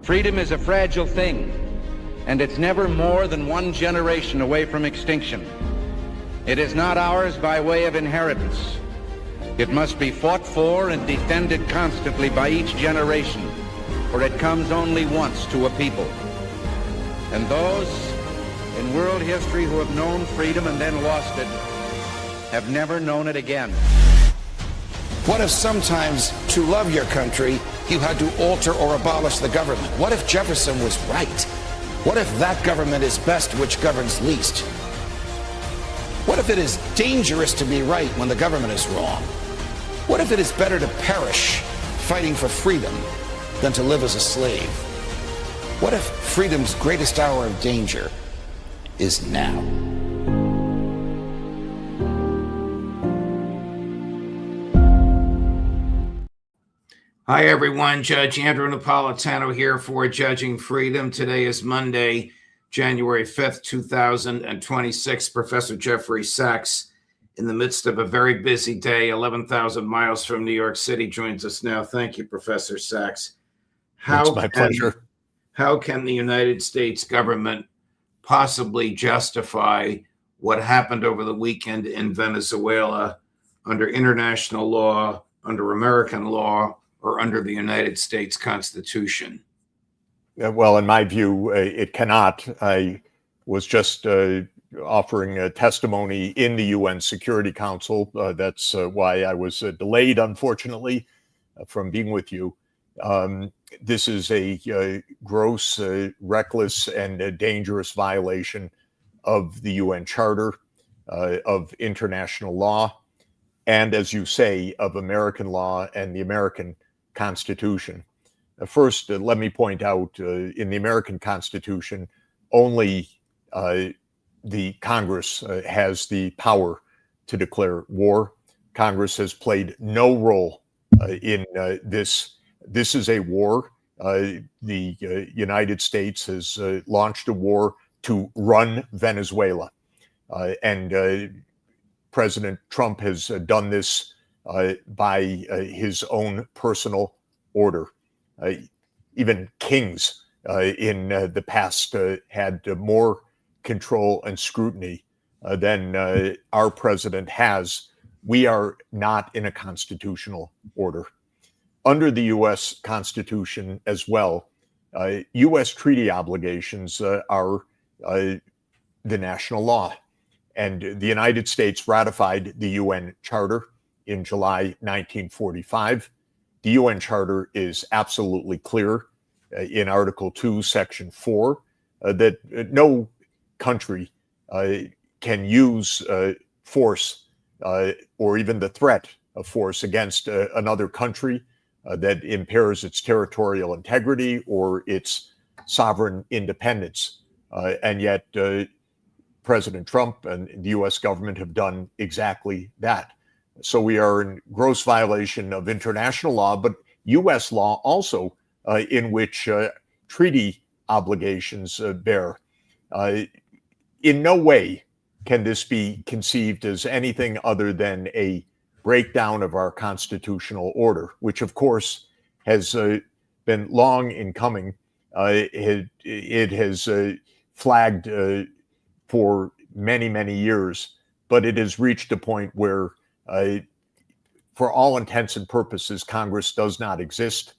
Freedom is a fragile thing, and it's never more than one generation away from extinction. It is not ours by way of inheritance. It must be fought for and defended constantly by each generation, for it comes only once to a people. And those in world history who have known freedom and then lost it have never known it again. What if sometimes to love your country, you had to alter or abolish the government? What if Jefferson was right? What if that government is best which governs least? What if it is dangerous to be right when the government is wrong? What if it is better to perish fighting for freedom than to live as a slave? What if freedom's greatest hour of danger is now? Hi, everyone. Judge Andrew Napolitano here for Judging Freedom. Today is Monday, January 5th, 2026. Professor Jeffrey Sachs, in the midst of a very busy day, 11,000 miles from New York City, joins us now. Thank you, Professor Sachs. It's my pleasure. How can the United States government possibly justify what happened over the weekend in Venezuela under international law, under American law, or under the United States Constitution? Well, in my view, it cannot. I was just offering a testimony in the UN Security Council. That's why I was delayed, unfortunately, from being with you. This is a gross, reckless, and a dangerous violation of the UN Charter, of international law, and, as you say, of American law and the American Constitution. First, let me point out, in the American Constitution, only the Congress has the power to declare war. Congress has played no role in this. This is a war. The United States has launched a war to run Venezuela. And President Trump has done this by his own personal order. Even kings in the past had more control and scrutiny than our president has. We are not in a constitutional order. Under the U.S. Constitution as well, U.S. treaty obligations are the national law. And the United States ratified the UN Charter in July 1945. The UN Charter is absolutely clear in Article 2, Section 4, that no country can use force or even the threat of force against another country that impairs its territorial integrity or its sovereign independence. And yet, President Trump and the U.S. government have done exactly that. So we are in gross violation of international law, but U.S. law also, in which treaty obligations bear. In no way can this be conceived as anything other than a breakdown of our constitutional order, which, of course, has been long in coming. It has flagged for many, many years, but it has reached a point where, for all intents and purposes, Congress does not exist.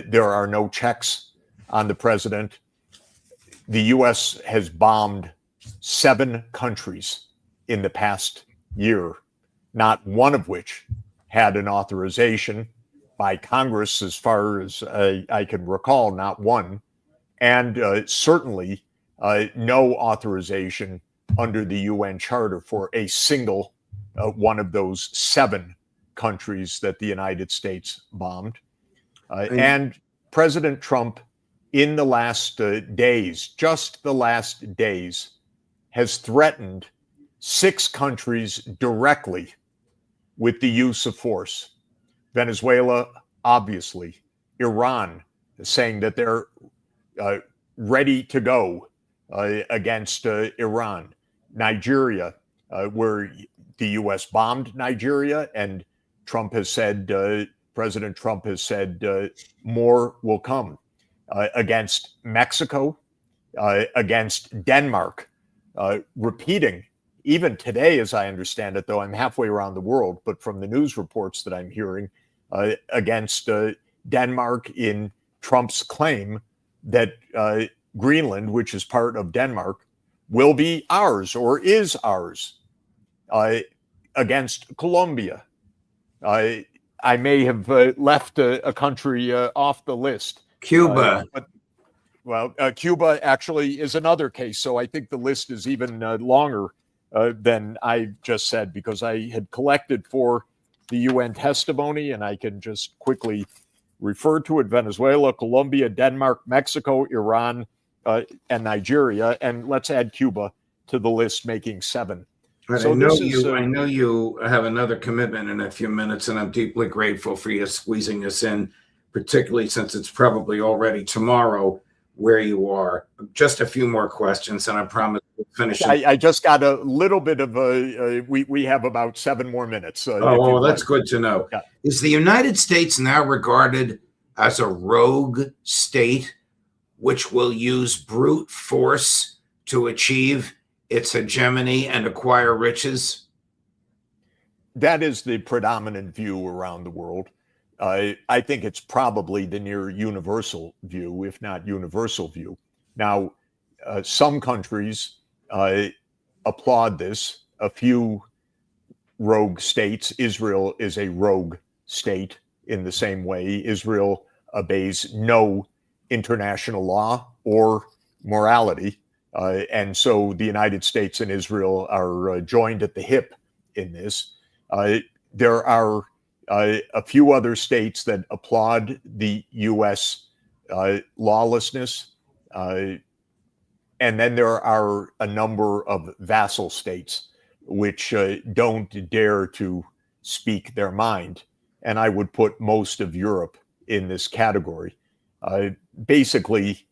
There are no checks on the president. The U.S. has bombed 7 countries in the past year, not one of which had an authorization by Congress, as far as I can recall, not one, and certainly no authorization under the UN Charter for a single one of those 7 countries that the United States bombed. And President Trump, in the last days, just the last days, has threatened 6 countries directly with the use of force. Venezuela, obviously. Iran, saying that they're ready to go against Iran. Nigeria, where the U.S. bombed Nigeria, and Trump has said, President Trump has said, more will come. against Mexico, against Denmark, repeating, even today, as I understand it, though I'm halfway around the world, but from the news reports that I'm hearing, against Denmark in Trump's claim that Greenland, which is part of Denmark, will be ours or is ours, against Colombia. I may have left a country off the list. Cuba. Cuba actually is another case. So I think the list is even longer than I just said, because I had collected for the UN testimony, and I can just quickly refer to it: Venezuela, Colombia, Denmark, Mexico, Iran, and Nigeria. And let's add Cuba to the list, making 7. But so I know you have another commitment in a few minutes, and I'm deeply grateful for you squeezing us in, particularly since it's probably already tomorrow where you are. Just a few more questions, and I promise we'll finish. I just got a little bit of we have about 7 more minutes. That's good to know. Yeah. Is the United States now regarded as a rogue state which will use brute force to achieve its hegemony and acquire riches? That is the predominant view around the world. I think it's probably the near universal view, if not universal view. Now, some countries applaud this. A few rogue states. Israel is a rogue state in the same way. Israel obeys no international law or morality. And so the United States and Israel are joined at the hip in this. There are a few other states that applaud the U.S. Lawlessness. And then there are a number of vassal states which don't dare to speak their mind. And I would put most of Europe in this category. Basically,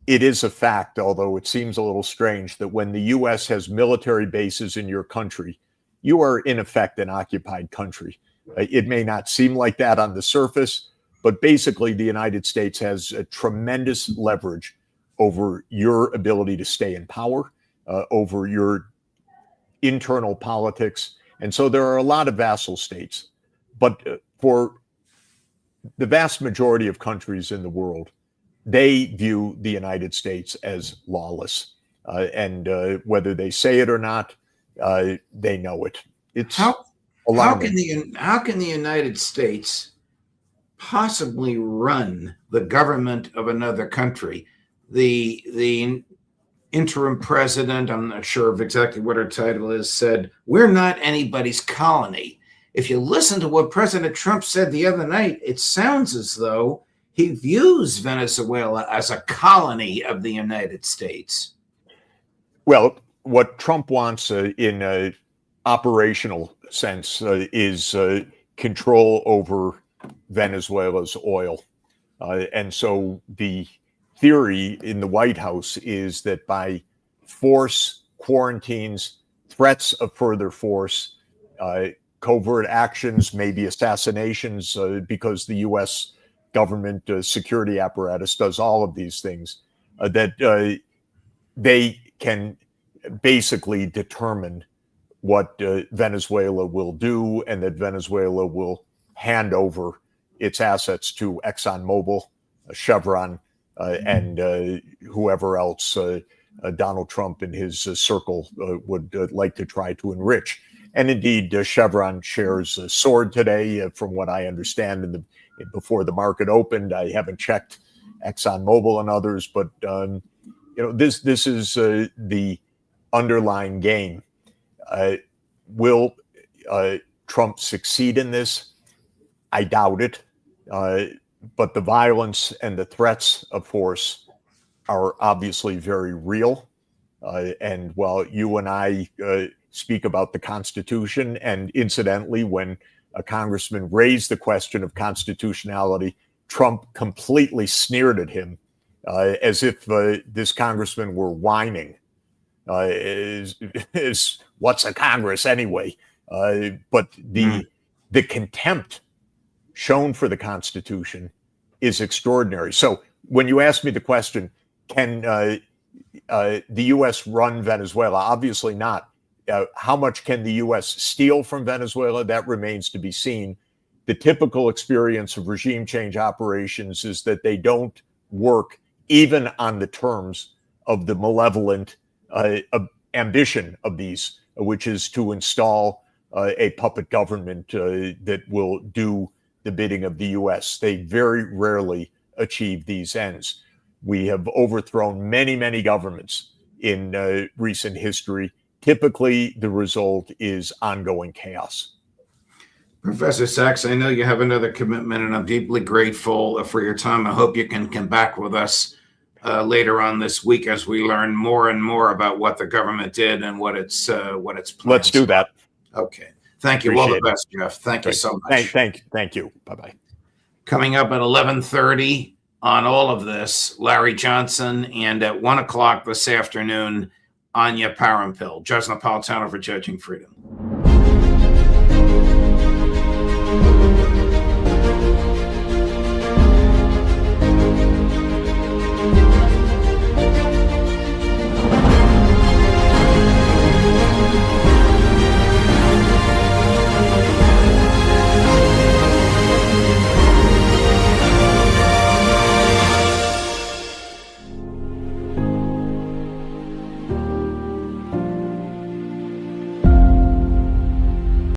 it is a fact, although it seems a little strange, that when the U.S. has military bases in your country, you are in effect an occupied country. It may not seem like that on the surface, but basically the United States has a tremendous leverage over your ability to stay in power, over your internal politics. And so there are a lot of vassal states. But for the vast majority of countries in the world, they view the United States as lawless. And whether they say it or not, they know it. It's how can the United States possibly run the government of another country? The interim president, I'm not sure of exactly what her title is, said, "We're not anybody's colony." If you listen to what President Trump said the other night, it sounds as though he views Venezuela as a colony of the United States. Well, what Trump wants in an operational sense is control over Venezuela's oil. And so the theory in the White House is that by force, quarantines, threats of further force, covert actions, maybe assassinations, because the U.S. government security apparatus does all of these things, that they can basically determine what Venezuela will do, and that Venezuela will hand over its assets to ExxonMobil, Chevron, and whoever else Donald Trump and his circle would like to try to enrich. And indeed, Chevron shares soared today, from what I understand, before the market opened. I haven't checked ExxonMobil and others, but this is the underlying game. Will Trump succeed in this? I doubt it. But the violence and the threats of force are obviously very real. And while you and I speak about the Constitution, and incidentally, when a congressman raised the question of constitutionality, Trump completely sneered at him as if this congressman were whining. Is what's a Congress anyway? But the contempt shown for the Constitution is extraordinary. So when you ask me the question, can the U.S. run Venezuela? Obviously not. How much can the U.S. steal from Venezuela? That remains to be seen. The typical experience of regime change operations is that they don't work even on the terms of the malevolent ambition of these, which is to install a puppet government that will do the bidding of the U.S. They very rarely achieve these ends. We have overthrown many, many governments in recent history. Typically, the result is ongoing chaos. Professor Sachs, I know you have another commitment, and I'm deeply grateful for your time. I hope you can come back with us later on this week as we learn more and more about what the government did and what its plans. Let's do that. Okay. Thank you. Appreciate All the best, Jeff. Thank you so much. Thank you. Bye-bye. Coming up at 11:30 on all of this, Larry Johnson, and at 1 o'clock this afternoon, Anya Parampil, Judge Napolitano for Judging Freedom.